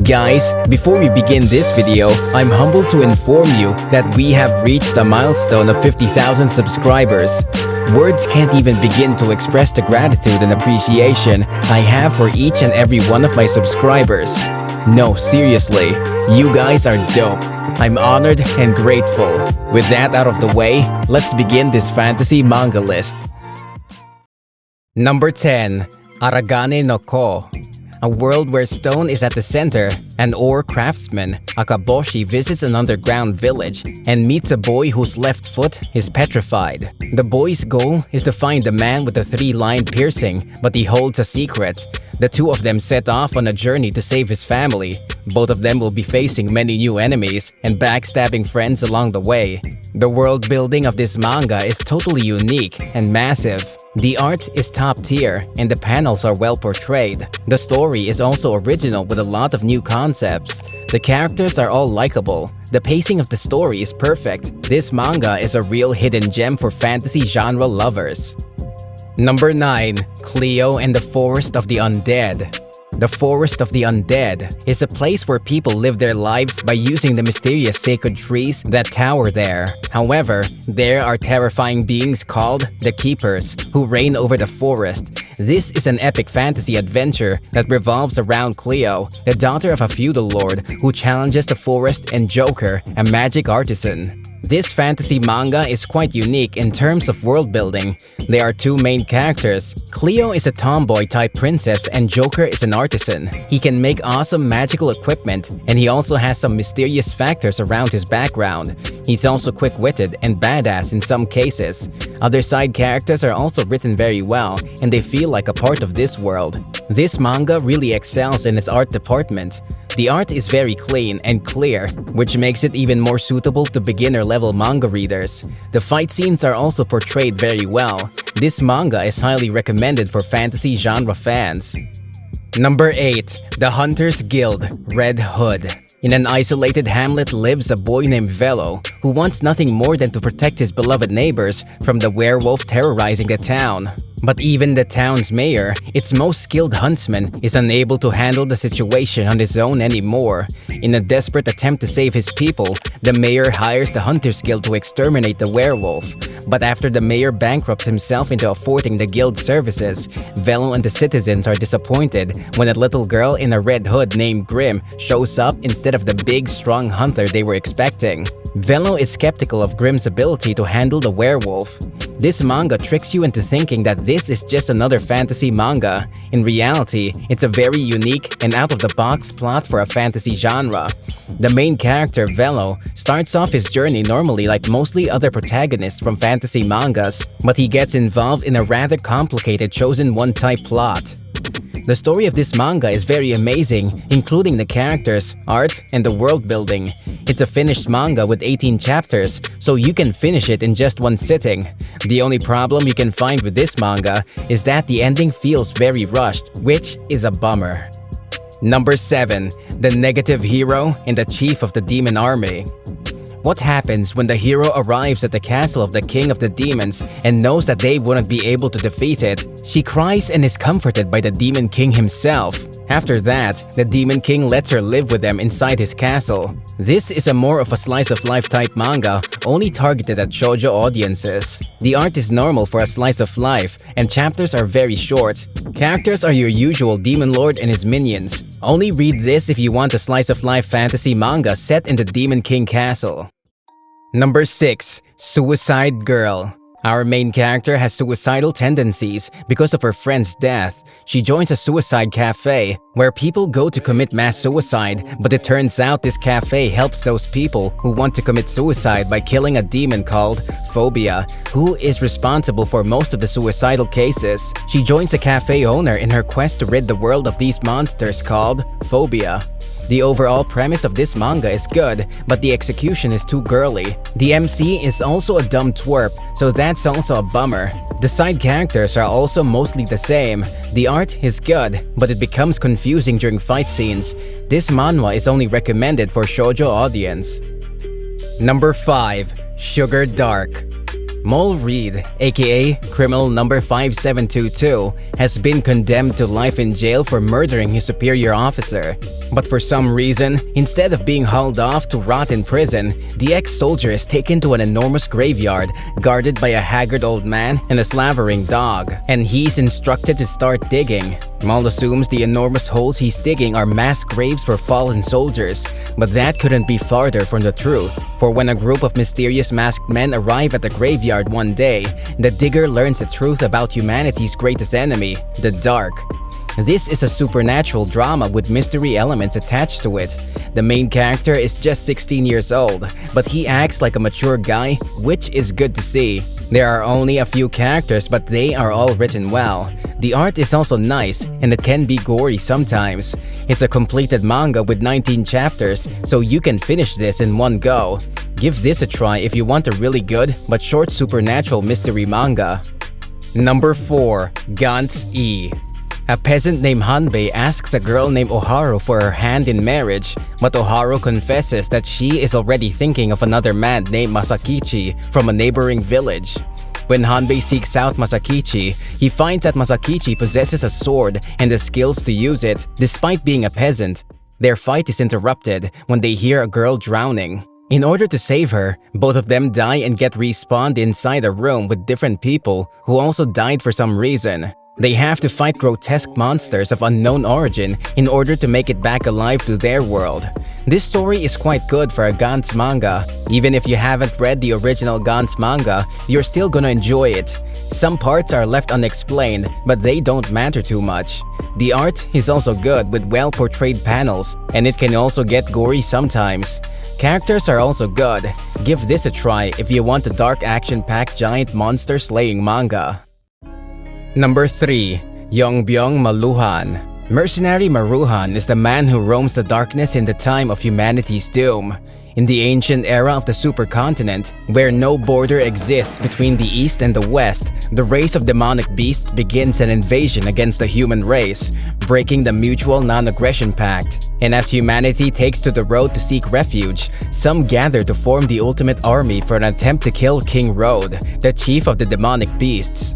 Guys, before we begin this video, I'm humbled to inform you that we have reached a milestone of 50,000 subscribers. Words can't even begin to express the gratitude and appreciation I have for each and every one of my subscribers. No, seriously, you guys are dope. I'm honored and grateful. With that out of the way, let's begin this fantasy manga list. Number 10. Aragane no Ko. A world where stone is at the center. An ore craftsman, Akaboshi, visits an underground village and meets a boy whose left foot is petrified. The boy's goal is to find the man with the 3-line piercing, but he holds a secret. The two of them set off on a journey to save his family. Both of them will be facing many new enemies and backstabbing friends along the way. The world building of this manga is totally unique and massive. The art is top tier and the panels are well portrayed. The story is also original with a lot of new concepts. The characters are all likable. The pacing of the story is perfect. This manga is a real hidden gem for fantasy genre lovers. Number 9. Cleo and the Forest of the Undead. The Forest of the Undead is a place where people live their lives by using the mysterious sacred trees that tower there. However, there are terrifying beings called the Keepers who reign over the forest. This is an epic fantasy adventure that revolves around Cleo, the daughter of a feudal lord who challenges the forest, and Joker, a magic artisan. This fantasy manga is quite unique in terms of world building. There are two main characters. Cleo is a tomboy-type princess and Joker is an artisan. He can make awesome magical equipment and he also has some mysterious factors around his background. He's also quick-witted and badass in some cases. Other side characters are also written very well and they feel like a part of this world. This manga really excels in its art department. The art is very clean and clear, which makes it even more suitable to beginner-level manga readers. The fight scenes are also portrayed very well. This manga is highly recommended for fantasy genre fans. Number 8. The Hunter's Guild, Red Hood. In an isolated hamlet lives a boy named Velo, who wants nothing more than to protect his beloved neighbors from the werewolf terrorizing the town. But even the town's mayor, its most skilled huntsman, is unable to handle the situation on his own anymore. In a desperate attempt to save his people, the mayor hires the Hunter's Guild to exterminate the werewolf. But after the mayor bankrupts himself into affording the guild's services, Velo and the citizens are disappointed when a little girl in a red hood named Grim shows up instead of the big, strong hunter they were expecting. Velo is skeptical of Grim's ability to handle the werewolf. This manga tricks you into thinking that this is just another fantasy manga. In reality, it's a very unique and out-of-the-box plot for a fantasy genre. The main character, Velo, starts off his journey normally like mostly other protagonists from fantasy mangas, but he gets involved in a rather complicated chosen one-type plot. The story of this manga is very amazing, including the characters, art, and the world building. It's a finished manga with 18 chapters, so you can finish it in just one sitting. The only problem you can find with this manga is that the ending feels very rushed, which is a bummer. Number 7. The Negative Hero and the Chief of the Demon Army. What happens when the hero arrives at the castle of the king of the demons and knows that they wouldn't be able to defeat it? She cries and is comforted by the demon king himself. After that, the demon king lets her live with them inside his castle. This is a more of a slice-of-life type manga, only targeted at shoujo audiences. The art is normal for a slice of life, and chapters are very short. Characters are your usual demon lord and his minions. Only read this if you want a slice-of-life fantasy manga set in the demon king castle. Number 6. Suicide Girl. Our main character has suicidal tendencies because of her friend's death. She joins a suicide cafe where people go to commit mass suicide, but it turns out this cafe helps those people who want to commit suicide by killing a demon called Phobia, who is responsible for most of the suicidal cases. She joins the cafe owner in her quest to rid the world of these monsters called Phobia. The overall premise of this manga is good, but the execution is too girly. The MC is also a dumb twerp, so that's also a bummer. The side characters are also mostly the same. The art is good, but it becomes confusing during fight scenes. This manhwa is only recommended for shoujo audience. Number 5. Sugar Dark. Mole Reed, aka Criminal Number 5722, has been condemned to life in jail for murdering his superior officer. But for some reason, instead of being hauled off to rot in prison, the ex-soldier is taken to an enormous graveyard guarded by a haggard old man and a slavering dog, and he's instructed to start digging. Mole assumes the enormous holes he's digging are mass graves for fallen soldiers, but that couldn't be farther from the truth. For when a group of mysterious masked men arrive at the graveyard one day, the digger learns the truth about humanity's greatest enemy, the dark. This is a supernatural drama with mystery elements attached to it. The main character is just 16 years old, but he acts like a mature guy, which is good to see. There are only a few characters, but they are all written well. The art is also nice, and it can be gory sometimes. It's a completed manga with 19 chapters, so you can finish this in one go. Give this a try if you want a really good but short supernatural mystery manga. Number 4. Gantz E. A peasant named Hanbei asks a girl named Oharu for her hand in marriage, but Oharu confesses that she is already thinking of another man named Masakichi from a neighboring village. When Hanbei seeks out Masakichi, he finds that Masakichi possesses a sword and the skills to use it, despite being a peasant. Their fight is interrupted when they hear a girl drowning. In order to save her, both of them die and get respawned inside a room with different people who also died for some reason. They have to fight grotesque monsters of unknown origin in order to make it back alive to their world. This story is quite good for a Gantz manga. Even if you haven't read the original Gantz manga, you're still gonna enjoy it. Some parts are left unexplained, but they don't matter too much. The art is also good with well-portrayed panels, and it can also get gory sometimes. Characters are also good. Give this a try if you want a dark action-packed giant monster-slaying manga. Number 3. Yongbyong Maluhan. Mercenary Maruhan is the man who roams the darkness in the time of humanity's doom. In the ancient era of the supercontinent, where no border exists between the East and the West, the race of demonic beasts begins an invasion against the human race, breaking the mutual non-aggression pact. And as humanity takes to the road to seek refuge, some gather to form the ultimate army for an attempt to kill King Road, the chief of the demonic beasts.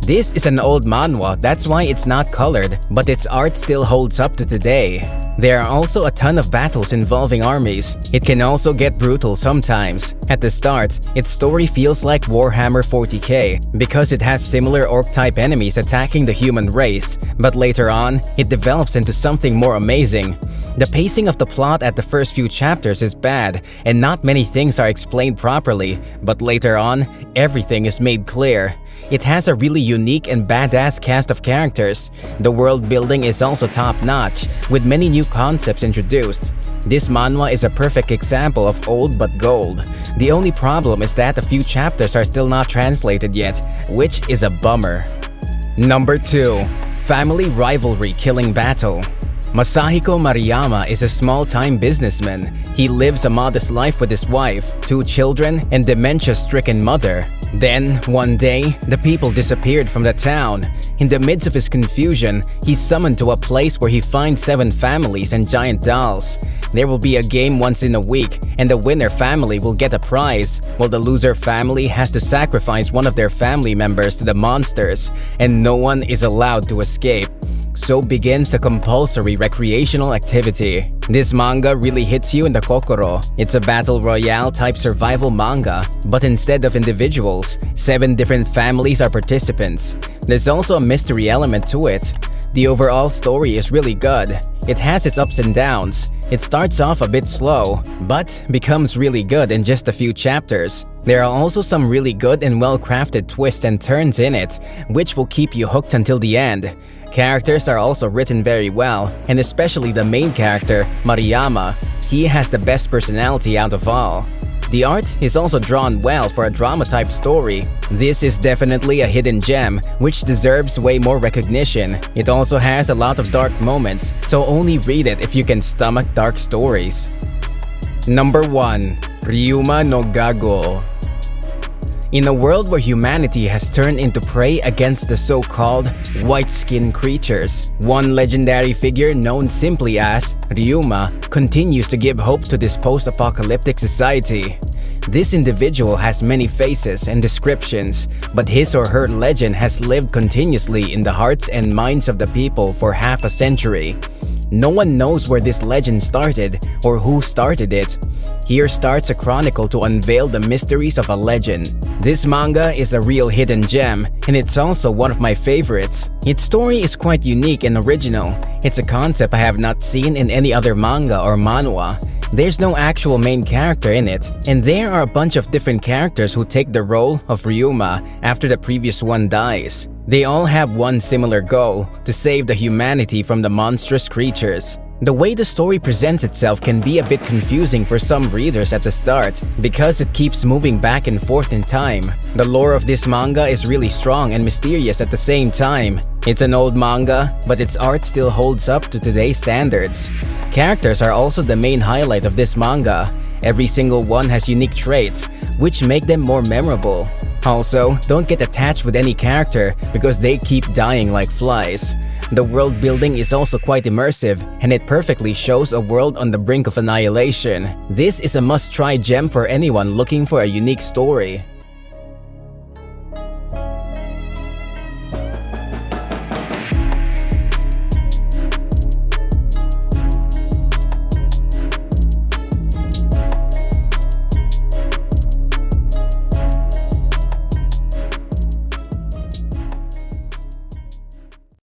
This is an old manhwa, that's why it's not colored, but its art still holds up to today. There are also a ton of battles involving armies. It can also get brutal sometimes. At the start, its story feels like Warhammer 40k because it has similar orc-type enemies attacking the human race, but later on, it develops into something more amazing. The pacing of the plot at the first few chapters is bad, and not many things are explained properly, but later on, everything is made clear. It has a really unique and badass cast of characters. The world building is also top-notch, with many new concepts introduced. This manhwa is a perfect example of old but gold. The only problem is that a few chapters are still not translated yet, which is a bummer. Number 2. Family Rivalry Killing Battle. Masahiko Mariyama is a small-time businessman. He lives a modest life with his wife, 2 children, and dementia-stricken mother. Then, one day, the people disappeared from the town. In the midst of his confusion, he's summoned to a place where he finds 7 families and giant dolls. There will be a game once in a week, and the winner family will get a prize, while the loser family has to sacrifice one of their family members to the monsters, and no one is allowed to escape. So begins the compulsory recreational activity. This manga really hits you in the kokoro. It's a battle royale type survival manga, but instead of individuals, 7 different families are participants. There's also a mystery element to it. The overall story is really good. It has its ups and downs. It starts off a bit slow, but becomes really good in just a few chapters. There are also some really good and well-crafted twists and turns in it, which will keep you hooked until the end. Characters are also written very well, and especially the main character, Mariyama. He has the best personality out of all. The art is also drawn well for a drama-type story. This is definitely a hidden gem, which deserves way more recognition. It also has a lot of dark moments, so only read it if you can stomach dark stories. Number 1. Ryuma no Gago. In a world where humanity has turned into prey against the so-called white-skinned creatures, one legendary figure known simply as Ryuma continues to give hope to this post-apocalyptic society. This individual has many faces and descriptions, but his or her legend has lived continuously in the hearts and minds of the people for half a century. No one knows where this legend started or who started it. Here starts a chronicle to unveil the mysteries of a legend. This manga is a real hidden gem, and it's also one of my favorites. Its story is quite unique and original. It's a concept I have not seen in any other manga or manhwa. There's no actual main character in it, and there are a bunch of different characters who take the role of Ryuma after the previous one dies. They all have one similar goal: to save the humanity from the monstrous creatures. The way the story presents itself can be a bit confusing for some readers at the start, because it keeps moving back and forth in time. The lore of this manga is really strong and mysterious at the same time. It's an old manga, but its art still holds up to today's standards. Characters are also the main highlight of this manga. Every single one has unique traits, which make them more memorable. Also, don't get attached with any character because they keep dying like flies. The world building is also quite immersive, and it perfectly shows a world on the brink of annihilation. This is a must-try gem for anyone looking for a unique story.